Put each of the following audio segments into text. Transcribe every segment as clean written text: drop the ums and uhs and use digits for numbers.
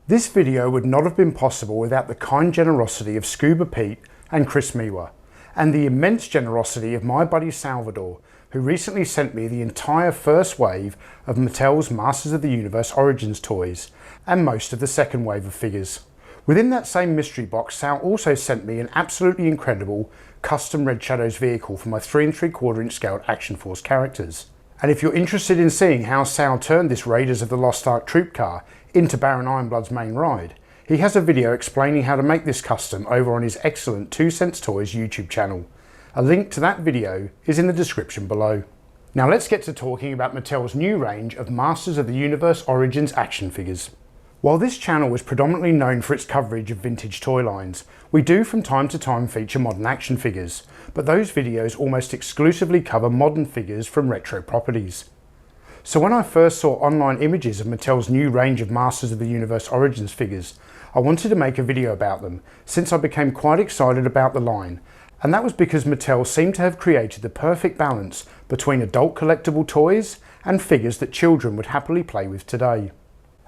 This video would not have been possible without the kind generosity of Scuba Pete and Chris Miwa, and the immense generosity of my buddy Salvador, who recently sent me the entire first wave of Mattel's Masters of the Universe Origins toys, and most of the second wave of figures. Within that same mystery box, Sal also sent me an absolutely incredible custom Red Shadows vehicle for my 3 3/4 inch scaled Action Force characters. And if you're interested in seeing how Sal turned this Raiders of the Lost Ark troop car into Baron Ironblood's main ride, he has a video explaining how to make this custom over on his excellent 2 Cents Toys YouTube channel. A link to that video is in the description below. Now let's get to talking about Mattel's new range of Masters of the Universe Origins action figures. While this channel is predominantly known for its coverage of vintage toy lines, we do from time to time feature modern action figures, but those videos almost exclusively cover modern figures from retro properties. So when I first saw online images of Mattel's new range of Masters of the Universe Origins figures, I wanted to make a video about them, since I became quite excited about the line, and that was because Mattel seemed to have created the perfect balance between adult collectible toys and figures that children would happily play with today.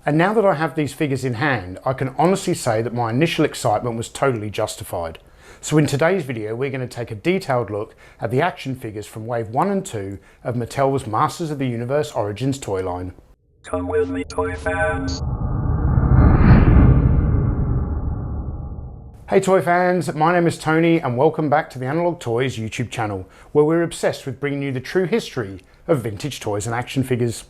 And now that I have these figures in hand, I can honestly say that my initial excitement was totally justified. So in today's video, we're going to take a detailed look at the action figures from Wave 1 and 2 of Mattel's Masters of the Universe Origins toy line. Come with me, toy fans! Hey toy fans, my name is Tony and welcome back to the Analog Toys YouTube channel, where we're obsessed with bringing you the true history of vintage toys and action figures.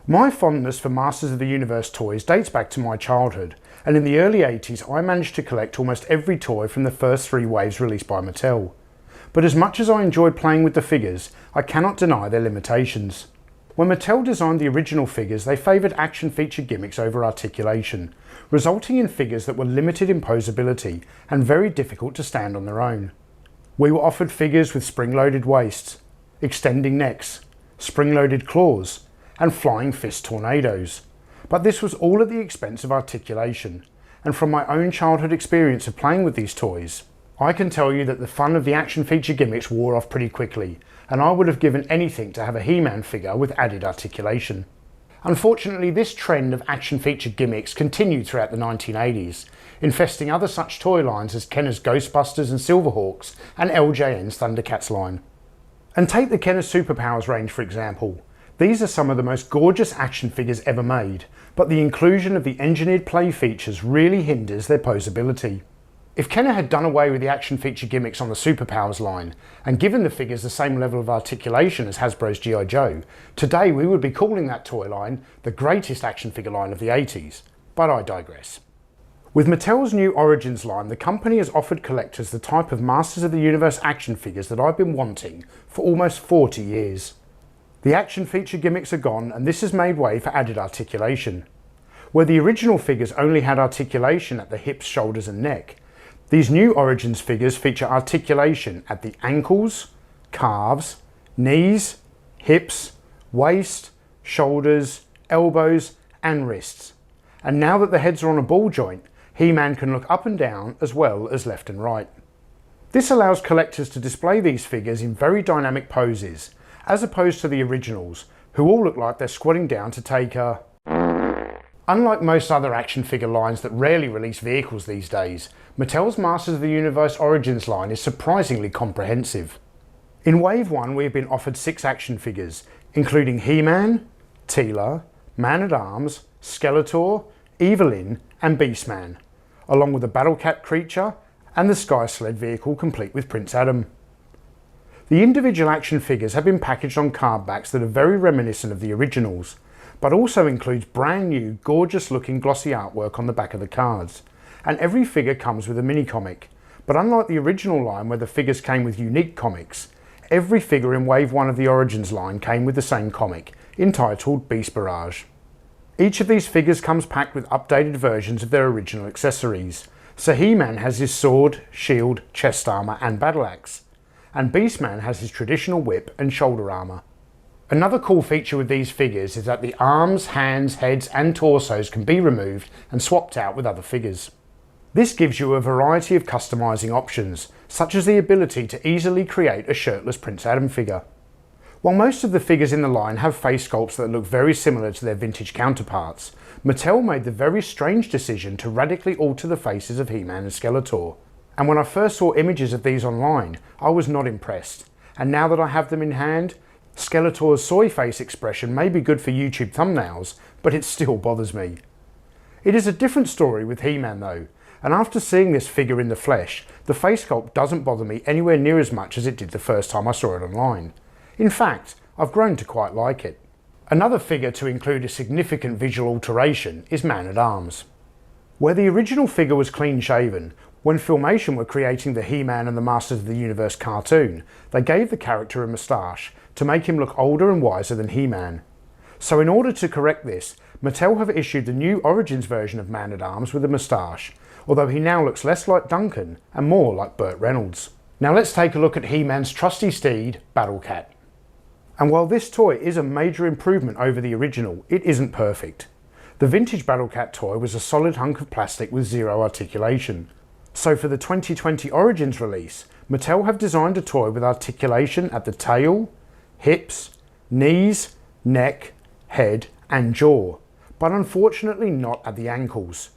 My fondness for Masters of the Universe toys dates back to my childhood, and in the early 80s I managed to collect almost every toy from the first 3 waves released by Mattel. But as much as I enjoyed playing with the figures, I cannot deny their limitations. When Mattel designed the original figures, they favoured action feature gimmicks over articulation, resulting in figures that were limited in posability and very difficult to stand on their own. We were offered figures with spring-loaded waists, extending necks, spring-loaded claws, and flying fist tornadoes. But this was all at the expense of articulation, and from my own childhood experience of playing with these toys, I can tell you that the fun of the action feature gimmicks wore off pretty quickly, and I would have given anything to have a He-Man figure with added articulation. Unfortunately, this trend of action feature gimmicks continued throughout the 1980s, infesting other such toy lines as Kenner's Ghostbusters and Silverhawks and LJN's Thundercats line. And take the Kenner Superpowers range for example. These are some of the most gorgeous action figures ever made, but the inclusion of the engineered play features really hinders their posability. If Kenner had done away with the action feature gimmicks on the Superpowers line, and given the figures the same level of articulation as Hasbro's G.I. Joe, today we would be calling that toy line the greatest action figure line of the 80s, but I digress. With Mattel's new Origins line, the company has offered collectors the type of Masters of the Universe action figures that I've been wanting for almost 40 years. The action feature gimmicks are gone, and this has made way for added articulation. Where the original figures only had articulation at the hips, shoulders and neck, these new Origins figures feature articulation at the ankles, calves, knees, hips, waist, shoulders, elbows and wrists. And now that the heads are on a ball joint, He-Man can look up and down as well as left and right. This allows collectors to display these figures in very dynamic poses, as opposed to the originals, who all look like they're squatting down to take a... Unlike most other action figure lines that rarely release vehicles these days, Mattel's Masters of the Universe Origins line is surprisingly comprehensive. In Wave 1 we have been offered 6 action figures, including He-Man, Teela, Man-at-Arms, Skeletor, Evelyn and Beastman, along with a Battle Cat creature and the Sky Sled vehicle complete with Prince Adam. The individual action figures have been packaged on card backs that are very reminiscent of the originals, but also includes brand new, gorgeous looking glossy artwork on the back of the cards. And every figure comes with a mini comic. But unlike the original line where the figures came with unique comics, every figure in Wave 1 of the Origins line came with the same comic, entitled Beast Barrage. Each of these figures comes packed with updated versions of their original accessories. So He-Man has his sword, shield, chest armour and battle axe, and Beastman has his traditional whip and shoulder armour. Another cool feature with these figures is that the arms, hands, heads and torsos can be removed and swapped out with other figures. This gives you a variety of customising options, such as the ability to easily create a shirtless Prince Adam figure. While most of the figures in the line have face sculpts that look very similar to their vintage counterparts, Mattel made the very strange decision to radically alter the faces of He-Man and Skeletor. And when I first saw images of these online, I was not impressed. And now that I have them in hand, Skeletor's soy face expression may be good for YouTube thumbnails, but it still bothers me. It is a different story with He-Man though, and after seeing this figure in the flesh, the face sculpt doesn't bother me anywhere near as much as it did the first time I saw it online. In fact, I've grown to quite like it. Another figure to include a significant visual alteration is Man-at-Arms. Where the original figure was clean shaven, when Filmation were creating the He-Man and the Masters of the Universe cartoon, they gave the character a moustache to make him look older and wiser than He-Man. So in order to correct this, Mattel have issued the new Origins version of Man-at-Arms with a moustache, although he now looks less like Duncan and more like Burt Reynolds. Now let's take a look at He-Man's trusty steed, Battle Cat. And while this toy is a major improvement over the original, it isn't perfect. The vintage Battle Cat toy was a solid hunk of plastic with zero articulation. So for the 2020 Origins release, Mattel have designed a toy with articulation at the tail, hips, knees, neck, head and jaw, but unfortunately not at the ankles.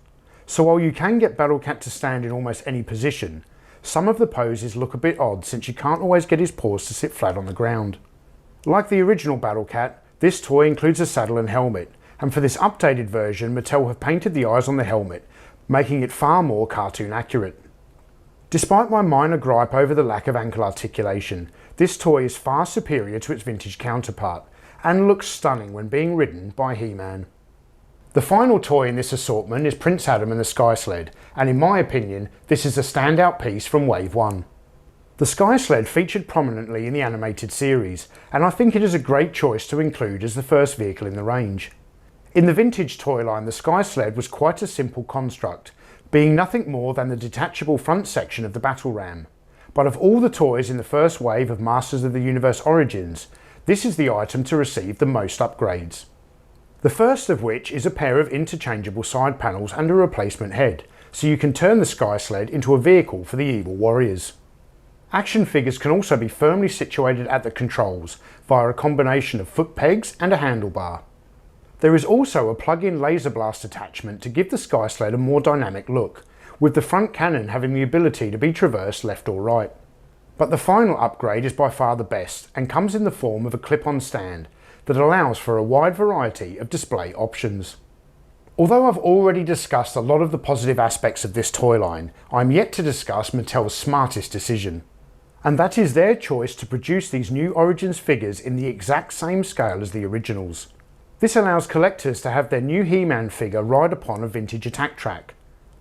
So while you can get Battle Cat to stand in almost any position, some of the poses look a bit odd since you can't always get his paws to sit flat on the ground. Like the original Battle Cat, this toy includes a saddle and helmet, and for this updated version, Mattel have painted the eyes on the helmet, making it far more cartoon accurate. Despite my minor gripe over the lack of ankle articulation, this toy is far superior to its vintage counterpart, and looks stunning when being ridden by He-Man. The final toy in this assortment is Prince Adam and the Sky Sled, and in my opinion, this is a standout piece from Wave 1. The Sky Sled featured prominently in the animated series, and I think it is a great choice to include as the first vehicle in the range. In the vintage toy line, the Sky Sled was quite a simple construct, being nothing more than the detachable front section of the battle ram. But of all the toys in the first wave of Masters of the Universe Origins, this is the item to receive the most upgrades. The first of which is a pair of interchangeable side panels and a replacement head, so you can turn the Sky Sled into a vehicle for the evil warriors. Action figures can also be firmly situated at the controls via a combination of foot pegs and a handlebar. There is also a plug-in laser blast attachment to give the Sky Sled a more dynamic look, with the front cannon having the ability to be traversed left or right. But the final upgrade is by far the best and comes in the form of a clip-on stand that allows for a wide variety of display options. Although I've already discussed a lot of the positive aspects of this toy line, I'm yet to discuss Mattel's smartest decision. And that is their choice to produce these new Origins figures in the exact same scale as the originals. This allows collectors to have their new He-Man figure ride upon a vintage attack track,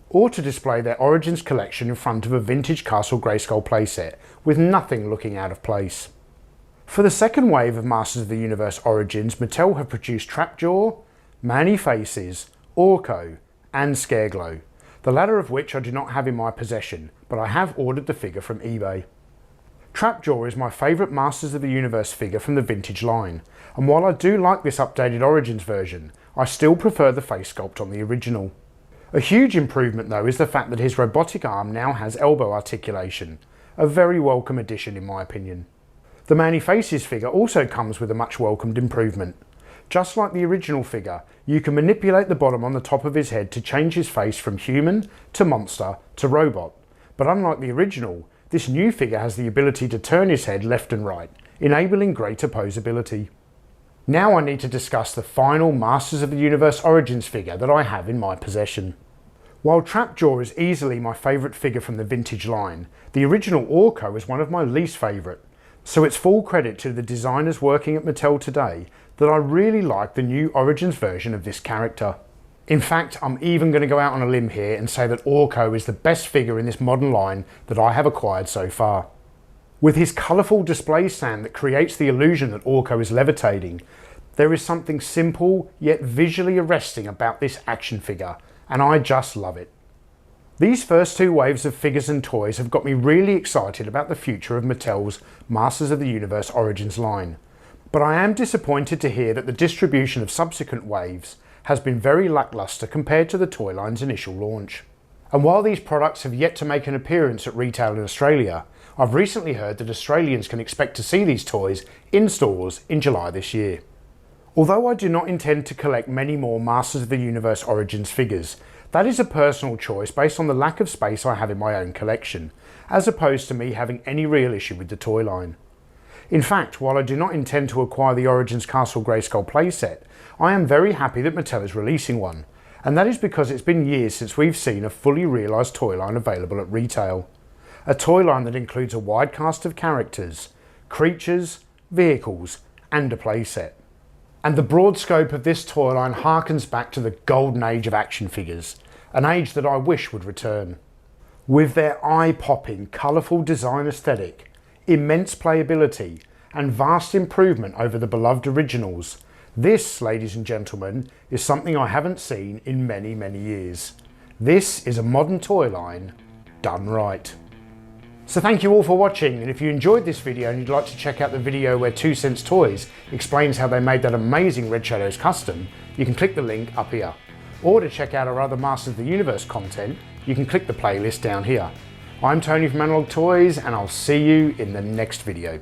or to display their Origins collection in front of a vintage Castle Grayskull playset, with nothing looking out of place. For the second wave of Masters of the Universe Origins, Mattel have produced Trapjaw, Man-E-Faces, Orko, and Scareglow, the latter of which I do not have in my possession, but I have ordered the figure from eBay. Trapjaw is my favourite Masters of the Universe figure from the vintage line, and while I do like this updated Origins version, I still prefer the face sculpt on the original. A huge improvement though is the fact that his robotic arm now has elbow articulation, a very welcome addition in my opinion. The Man-E-Faces figure also comes with a much welcomed improvement. Just like the original figure, you can manipulate the bottom on the top of his head to change his face from human to monster to robot, but unlike the original, this new figure has the ability to turn his head left and right, enabling greater posability. Now I need to discuss the final Masters of the Universe Origins figure that I have in my possession. While Trapjaw is easily my favourite figure from the vintage line, the original Orko is one of my least favourite, so it's full credit to the designers working at Mattel today that I really like the new Origins version of this character. In fact, I'm even going to go out on a limb here and say that Orko is the best figure in this modern line that I have acquired so far. With his colourful display stand that creates the illusion that Orko is levitating, there is something simple yet visually arresting about this action figure, and I just love it. These first two waves of figures and toys have got me really excited about the future of Mattel's Masters of the Universe Origins line, but I am disappointed to hear that the distribution of subsequent waves has been very lackluster compared to the toy line's initial launch. And while these products have yet to make an appearance at retail in Australia, I've recently heard that Australians can expect to see these toys in stores in July this year. Although I do not intend to collect many more Masters of the Universe Origins figures, that is a personal choice based on the lack of space I have in my own collection, as opposed to me having any real issue with the toy line. In fact, while I do not intend to acquire the Origins Castle Grayskull playset, I am very happy that Mattel is releasing one, and that is because it's been years since we've seen a fully realised toy line available at retail. A toy line that includes a wide cast of characters, creatures, vehicles, and a playset. And the broad scope of this toy line harkens back to the golden age of action figures, an age that I wish would return. With their eye-popping, colourful design aesthetic, immense playability, and vast improvement over the beloved originals, this, ladies and gentlemen, is something I haven't seen in many, many years. This is a modern toy line done right. So thank you all for watching, and if you enjoyed this video and you'd like to check out the video where 2 Cents Toys explains how they made that amazing Red Shadows custom, you can click the link up here. Or to check out our other Masters of the Universe content, you can click the playlist down here. I'm Tony from Analog Toys, and I'll see you in the next video.